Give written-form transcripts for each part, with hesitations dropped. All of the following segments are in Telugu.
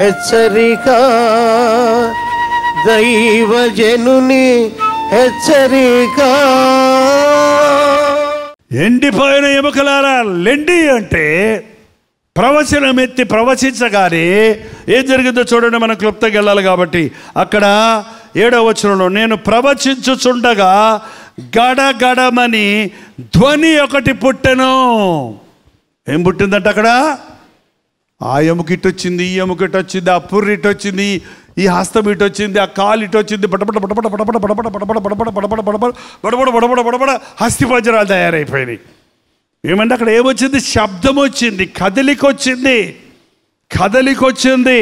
హెచ్చరిక, దైవజనుని హెచ్చరిక. ఎండిపోయిన ఎముకలారా లెండి అంటే ప్రవచనం ఎత్తి ప్రవచించగానే ఏం జరిగిందో చూడండి. మనం క్లుప్తంగా వెళ్ళాలి కాబట్టి అక్కడ 7వ వచనంలో, నేను ప్రవచించుచుండగా గడగడమని ధ్వని ఒకటి పుట్టెను. ఏం పుట్టిందంట అక్కడ? ఆ ఎముక ఇటు వచ్చింది, ఈ ఎముక ఇటు వచ్చింది, ఆ పుర్రి ఇటు వచ్చింది, ఈ హస్తం ఇటు వచ్చింది, ఆ కాలు ఇటు వచ్చింది. బడబడ బడబడ బడబడ బడబడ బడబడ బడబడ బడబడ బడబడ బడబడ బడబడ బడబడ హస్తి పంజరాలు తయారైపోయినాయి. ఏమంటే అక్కడ ఏమొచ్చింది? శబ్దం వచ్చింది, కదలిక వచ్చింది, కదలిక వచ్చింది.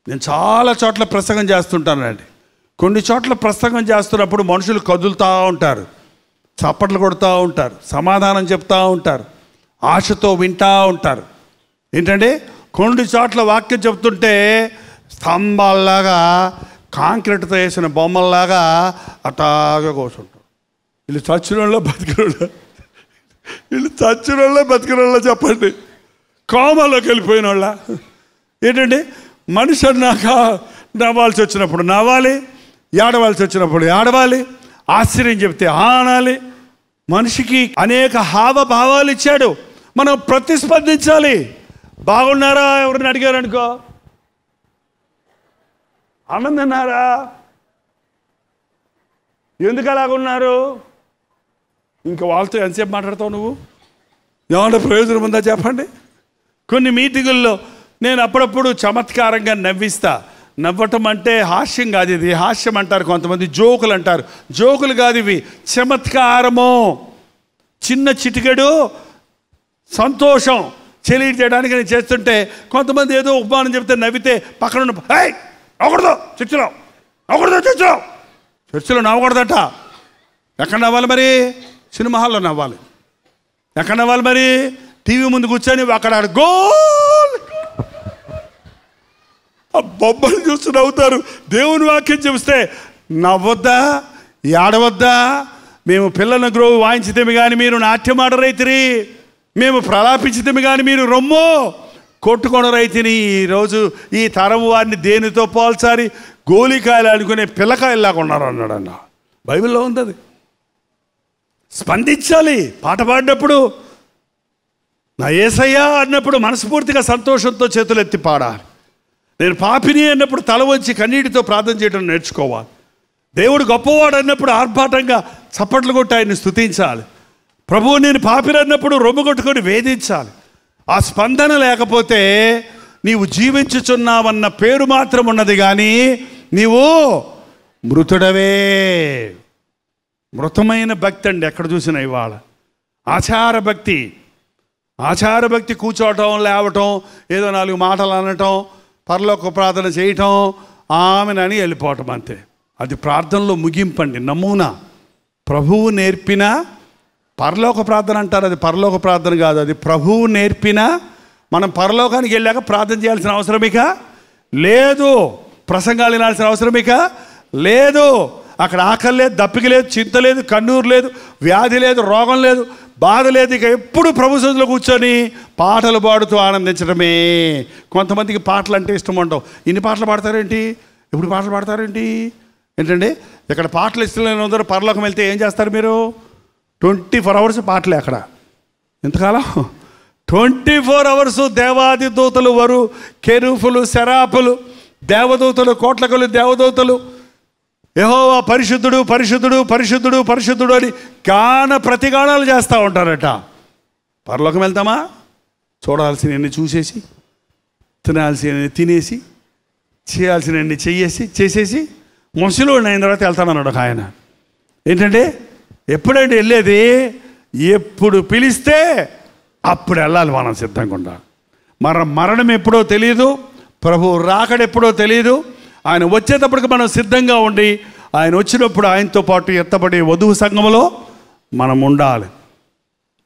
నేను చాలా చోట్ల ప్రసంగం చేస్తుంటానండి. కొన్ని చోట్ల ప్రసంగం చేస్తున్నప్పుడు మనుషులు కదులుతూ ఉంటారు, చప్పట్లు కొడుతూ ఉంటారు, సమాధానం చెప్తూ ఉంటారు, ఆశతో వింటూ ఉంటారు. ఏంటంటే కొన్ని చోట్ల వాక్యం చెప్తుంటే స్తంభాల్లాగా కాంక్రీట్తో వేసిన బొమ్మల్లాగా అటాగా కూర్చుంటారు. వీళ్ళు చచ్చినోళ్ళ బతికినోళ్ళ, వీళ్ళు చచ్చినోళ్ళ బతికినోళ్ళ చెప్పండి. కోమలోకి వెళ్ళిపోయిన వాళ్ళ. ఏంటంటే మనిషి అన్నాక నవ్వాల్సి వచ్చినప్పుడు నవ్వాలి, ఏడవాల్సి వచ్చినప్పుడు ఏడవాలి, ఆశ్చర్యం చెప్తే ఆనాలి. మనిషికి అనేక హావభావాలు ఇచ్చాడు, మనం ప్రతిస్పందించాలి. బాగున్నారా ఎవరిని అడిగారు అనుకో, అన్నం తిన్నారా, ఎందుకు అలాగున్నారు, ఇంకా వాళ్ళతో ఎంతసేపు మాట్లాడతావు నువ్వు, ఏమన్నా ప్రయోజనం ఉందా చెప్పండి. కొన్ని మీటింగుల్లో నేను అప్పుడప్పుడు చమత్కారంగా నవ్విస్తా. నవ్వటం అంటే హాస్యం కాదు, ఇది హాస్యం అంటారు కొంతమంది, జోకులు అంటారు. జోకులు కాదు ఇవి, చమత్కారము. చిన్న చిటికెడు సంతోషం చెల్లించడానికి నేను చేస్తుంటే కొంతమంది ఏదో ఉపమానం చెప్తే నవ్వితే పక్కన నవ్వకూడదు, చర్చిలో నవ్వకూడదు, చర్చిలో నవ్వకూడదట. ఎక్కడ నవ్వాలి మరి? సినిమా హాల్లో నవ్వాలి. ఎక్కడ నవ్వాలి మరి? టీవీ ముందు కూర్చొని అక్కడ గోల్ బొమ్మలు చూస్తూ నవ్వుతారు. దేవుని వాక్యం చూస్తే నవ్వొద్దా, ఏడవద్దా? మేము పిల్లల గ్రోవు వాయించితేమి కానీ మీరు నాట్యం ఆడరైతిరి, మేము ప్రలాపించితేమి కానీ మీరు రొమ్ము కొట్టుకొని రైతిని. ఈరోజు ఈ తరం వారిని దేనితో పోల్చాలి? గోలికాయలు అనుకునే పిల్లకాయల్లాగా ఉన్నారు అన్నాడన్న. బైబిల్లో ఉంది అది. స్పందించాలి. పాట పాడినప్పుడు నా యేసయ్యా అన్నప్పుడు మనస్ఫూర్తిగా సంతోషంతో చేతులు ఎత్తి పాడాలి. నేను పాపిని అన్నప్పుడు తల వంచి కన్నీటితో ప్రార్థన చేయడం నేర్చుకోవాలి. దేవుడు గొప్పవాడు అన్నప్పుడు ఆర్భాటంగా చప్పట్లు కొట్టి ఆయన్ని స్తుతించాలి. ప్రభువు నేను పాపిని అన్నప్పుడు రొమ్ము కొట్టుకొని వేధించాలి. ఆ స్పందన లేకపోతే నీవు జీవించుచున్నావన్న పేరు మాత్రం ఉన్నది కానీ నీవు మృతుడవే. మృతమైన భక్తి అండి ఎక్కడ చూసినా ఇవాళ. ఆచార భక్తి కూర్చోవటం, లేవటం, ఏదో 4 మాటలు అనటం, పరలోక ప్రార్థన చేయటం, ఆమెనని వెళ్ళిపోవటం అంతే. అది ప్రార్థనలో ముగింపండి, నమూనా. ప్రభువు నేర్పిన పరలోక ప్రార్థన అంటారు, అది పరలోక ప్రార్థన కాదు, అది ప్రభువు నేర్పిన. మనం పరలోకానికి వెళ్ళాక ప్రార్థన చేయాల్సిన అవసరమిక లేదు, ప్రసంగాలు వినాల్సిన అవసరమిక లేదు. అక్కడ ఆకలి లేదు, దప్పిక లేదు, చింత లేదు, కన్నూరు లేదు, వ్యాధి లేదు, రోగం లేదు, బాధ లేదు. ఇక ఎప్పుడు ప్రభు సన్నిధిలో కూర్చొని పాటలు పాడుతూ ఆనందించడమే. కొంతమందికి పాటలు అంటే ఇష్టం ఉండవు. ఇన్ని పాటలు పాడతారేంటి, ఎప్పుడు పాటలు పాడతారేంటి ఏంటండి? ఇక్కడ పాటలు ఇష్టం లేని అందరూ పరలోకం వెళ్తే ఏం చేస్తారు మీరు? 24 అవర్స్ పాటలే అక్కడ. ఎంతకాలం? 24 అవర్స్ దేవాది దూతలు, వరు కెరూఫులు, శరాపులు, దేవదూతలు, కోట్లకులు దేవదూతలు యెహోవా పరిశుద్ధుడు పరిశుద్ధుడు పరిశుద్ధుడు పరిశుద్ధుడు అని ప్రతిగానాలు చేస్తూ ఉంటారట. పరలోకం వెళ్తామా? చూడాల్సినవన్నీ చూసేసి, తినాల్సినవన్నీ తినేసి, చేయాల్సినవన్నీ చేసేసి ముసలోడిని అయిన తర్వాత వెళ్తామన్నాడు ఒక ఆయన. ఏంటంటే ఎప్పుడంటే వెళ్ళేది? ఎప్పుడు పిలిస్తే అప్పుడు వెళ్ళాలి, మనం సిద్ధంగా ఉండాలి. మరణం ఎప్పుడో తెలియదు, ప్రభు రాకడ ఎప్పుడో తెలియదు. ఆయన వచ్చేటప్పటికి మనం సిద్ధంగా ఉండి, ఆయన వచ్చినప్పుడు ఆయనతో పాటు ఎత్తబడే వధువు సంఘములో మనం ఉండాలి.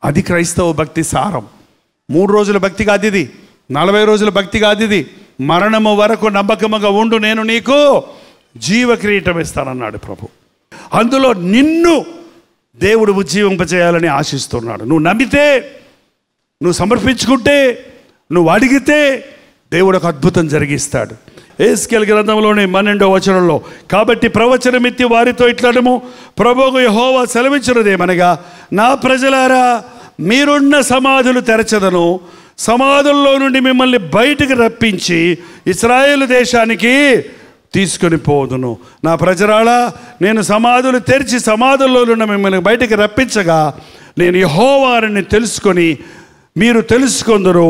అది క్రైస్తవ భక్తి సారం. 3 రోజుల భక్తి కాదు ఇది, 40 రోజుల భక్తి కాదు ఇది. మరణము వరకు నమ్మకముగా ఉండు, నేను నీకు జీవ కిరీటం ఇస్తానన్నాడు ప్రభు. అందులో నిన్ను దేవుడు ఉజ్జీవింపచేయాలని ఆశిస్తున్నాడు. నువ్వు నమ్మితే, నువ్వు సమర్పించుకుంటే, నువ్వు అడిగితే దేవుడు ఒక అద్భుతం జరిగిస్తాడు. యెహెజ్కేలు గ్రంథంలోని 12వ వచనంలో, కాబట్టి ప్రవచనమిత్తి వారితో ఇట్లనము, ప్రభువు యెహోవా సెలవిచ్చినదేమనగా, నా ప్రజలారా, మీరున్న సమాధులు తెరచదను, సమాధుల్లో నుండి మిమ్మల్ని బయటికి రప్పించి ఇశ్రాయేలు దేశానికి తీసుకొని పోదును. నా ప్రజలారా, నేను సమాధులు తెరిచి సమాధుల్లో నుండి మిమ్మల్ని బయటికి రప్పించగా నేను యెహోవాని తెలుసుకొని మీరు తెలుసుకొందురు.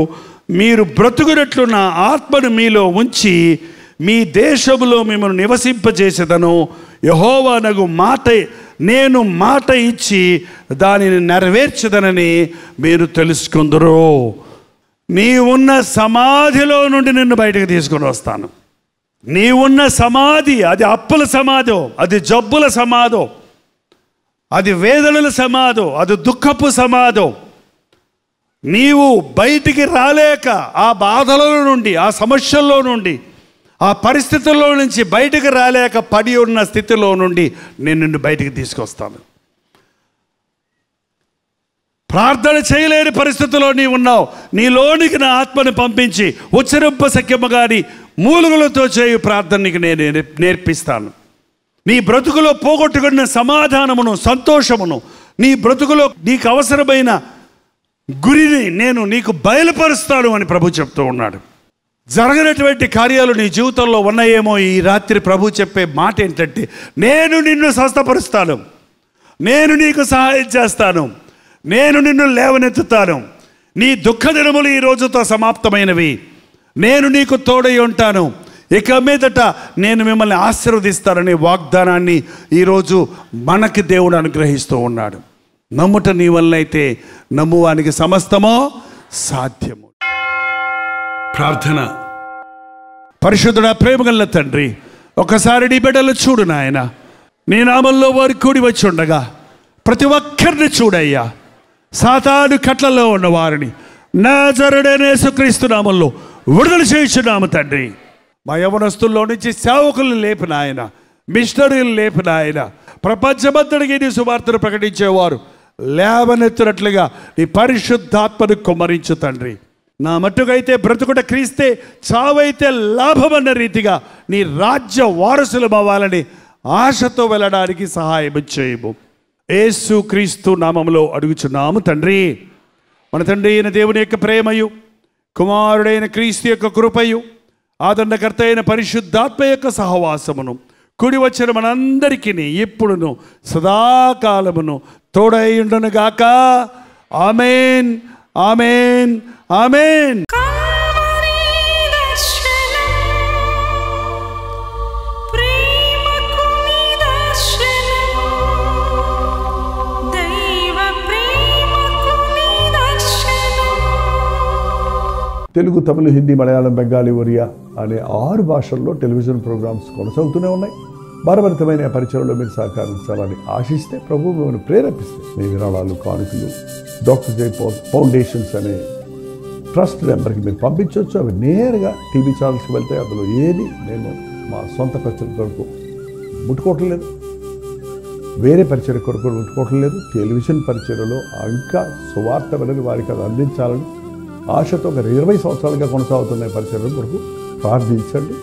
మీరు బ్రతుకున్నట్లు నా ఆత్మను మీలో ఉంచి మీ దేశంలో మిమ్మల్ని నివసింపజేసేదను. యెహోవానగు మాట నేను మాట ఇచ్చి దానిని నెరవేర్చదనని మీరు తెలుసుకుందరు. నీవున్న సమాధిలో నుండి నిన్ను బయటకు తీసుకొని వస్తాను. నీవున్న సమాధి, అది అప్పుల సమాధో, అది జబ్బుల సమాధో, అది వేదనల సమాధో, అది దుఃఖపు సమాధో, నీవు బయటికి రాలేక ఆ బాధల నుండి, ఆ సమస్యల్లో నుండి, ఆ పరిస్థితుల్లో నుంచి బయటికి రాలేక పడి ఉన్న స్థితిలో నుండి నేను నిన్ను బయటికి తీసుకొస్తాను. ప్రార్థన చేయలేని పరిస్థితుల్లో నీవు ఉన్నావు. నీలోనికి నా ఆత్మను పంపించి ఉచ్చరింప సఖ్యము గాని మూలుగులతో చేయు ప్రార్థన నీకు నేను నేర్పిస్తాను. నీ బ్రతుకులో పోగొట్టుకున్న సమాధానమును, సంతోషమును, నీ బ్రతుకులో నీకు అవసరమైన గురిని నేను నీకు బయలుపరుస్తాను అని ప్రభు చెప్తూ ఉన్నాడు. జరగనటువంటి కార్యాలు నీ జీవితంలో ఉన్నాయేమో. ఈ రాత్రి ప్రభు చెప్పే మాట ఏంటంటే, నేను నిన్ను స్వస్థపరుస్తాను, నేను నీకు సహాయం చేస్తాను, నేను నిన్ను లేవనెత్తుతాను, నీ దుఃఖ దినములు ఈ రోజుతో సమాప్తమైనవి, నేను నీకు తోడై ఉంటాను, ఇక మీదట నేను మిమ్మల్ని ఆశీర్వదిస్తాననే వాగ్దానాన్ని ఈరోజు మనకి దేవుడు అనుగ్రహిస్తూ ఉన్నాడు. నమ్ముట నీ వల్ల అయితే నమ్మువానికి సమస్తమో సాధ్యము. ప్రార్థన. పరిశుద్ధుడా, ప్రేమగల తండ్రి, ఒకసారి నీ బిడ్డలు చూడు నాయన. నీ నామంలో వారు కూడి వచ్చి ఉండగా ప్రతి ఒక్కరిని చూడయ్యా. సాతాను కట్లలో ఉన్న వారిని నజరేయుడైన యేసుక్రీస్తు నామంలో విడుదల చేయుచున్నాము తండ్రి. మా యవనస్తుల్లో నుంచి సేవకులను లేపిన ఆయన, మిషనరీలు లేపిన ఆయన, ప్రపంచమంతటికి నీ సువార్తను ప్రకటించేవారు లేవనెత్తునట్లుగా నీ పరిశుద్ధాత్మను కుమ్మరించు తండ్రి. నా మట్టుకైతే బ్రతుకుట క్రీస్తే, చావైతే లాభమన్న రీతిగా నీ రాజ్య వారసులు అవ్వాలని ఆశతో వెళ్ళడానికి సహాయం చేయము. యేసు క్రీస్తు నామములో అడుగుచున్నాము తండ్రి. మన తండ్రి అయిన దేవుని యొక్క ప్రేమయు, కుమారుడైన క్రీస్తు యొక్క కృపయు, ఆదరణకర్త అయిన పరిశుద్ధాత్మ యొక్క సహవాసమును కూడి వచ్చిన మనందరికీ ఇప్పుడును సదాకాలమును తోడై ఉండును గాక. ఆమేన్, ఆమేన్, ఆమేన్. తెలుగు, తమిళ, హిందీ, మలయాళం, బెంగాలీ, ఒరియా అనే 6 భాషల్లో టెలివిజన్ ప్రోగ్రామ్స్ కొనసాగుతూనే ఉన్నాయి. భారభరితమైన పరిచయంలో మీరు సహకరించాలని ఆశిస్తే ప్రభు మిమ్మల్ని ప్రేరేపిస్తే మీ విరాళాలు, కానుకలు డాక్టర్ జై పాల్ ఫౌండేషన్స్ అనే ట్రస్ట్ నెంబర్కి మీరు పంపించవచ్చు. అవి నేరుగా టీవీ ఛానల్స్కి వెళ్తాయి. అందులో ఏది నేను మా సొంత పరిచయం కొరకు ముట్టుకోవటం లేదు, వేరే పరిచయం కొరకు ముట్టుకోవటం లేదు. టెలివిజన్ పరిచయలో ఇంకా సువార్త వెళ్ళని వారికి అది అందించాలని ఆశతో ఒక 20 సంవత్సరాలుగా కొనసాగుతున్న పరిచయం కొరకు ప్రార్థించండి,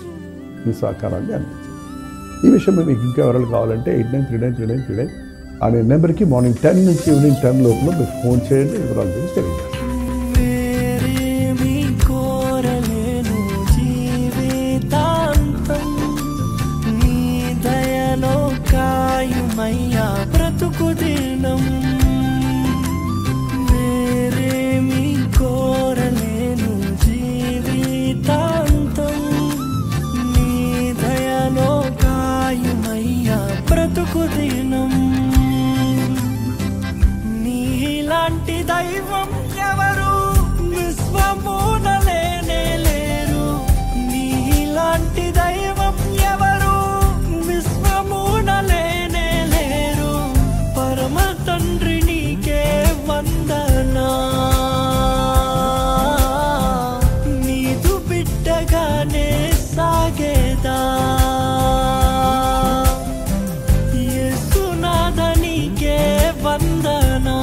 మీ సహకారాన్ని అందించండి. ఈ విషయం మీకు ఇంకా ఎవరైనా కావాలంటే 89393939 అనే నెంబర్కి మార్నింగ్ 10 నుంచి ఈవినింగ్ 10 లోపల మీరు ఫోన్ చేయండి. వివరాలు తెలియజేస్తారు. నీలాంటి దైవం ఎవరు విశ్వమునలేనే లేరు, నీలాంటి దైవం ఎవరు విశ్వమునలేనే లేరు. పరమ తండ్రి నీకే వందనా, నీదు బిడ్డగానే సాగేదా. వందనా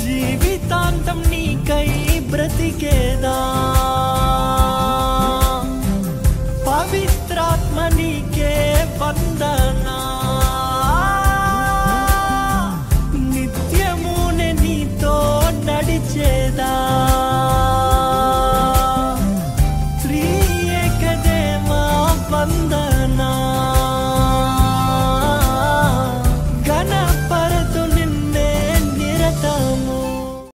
జీవితాన్ని పలికేదా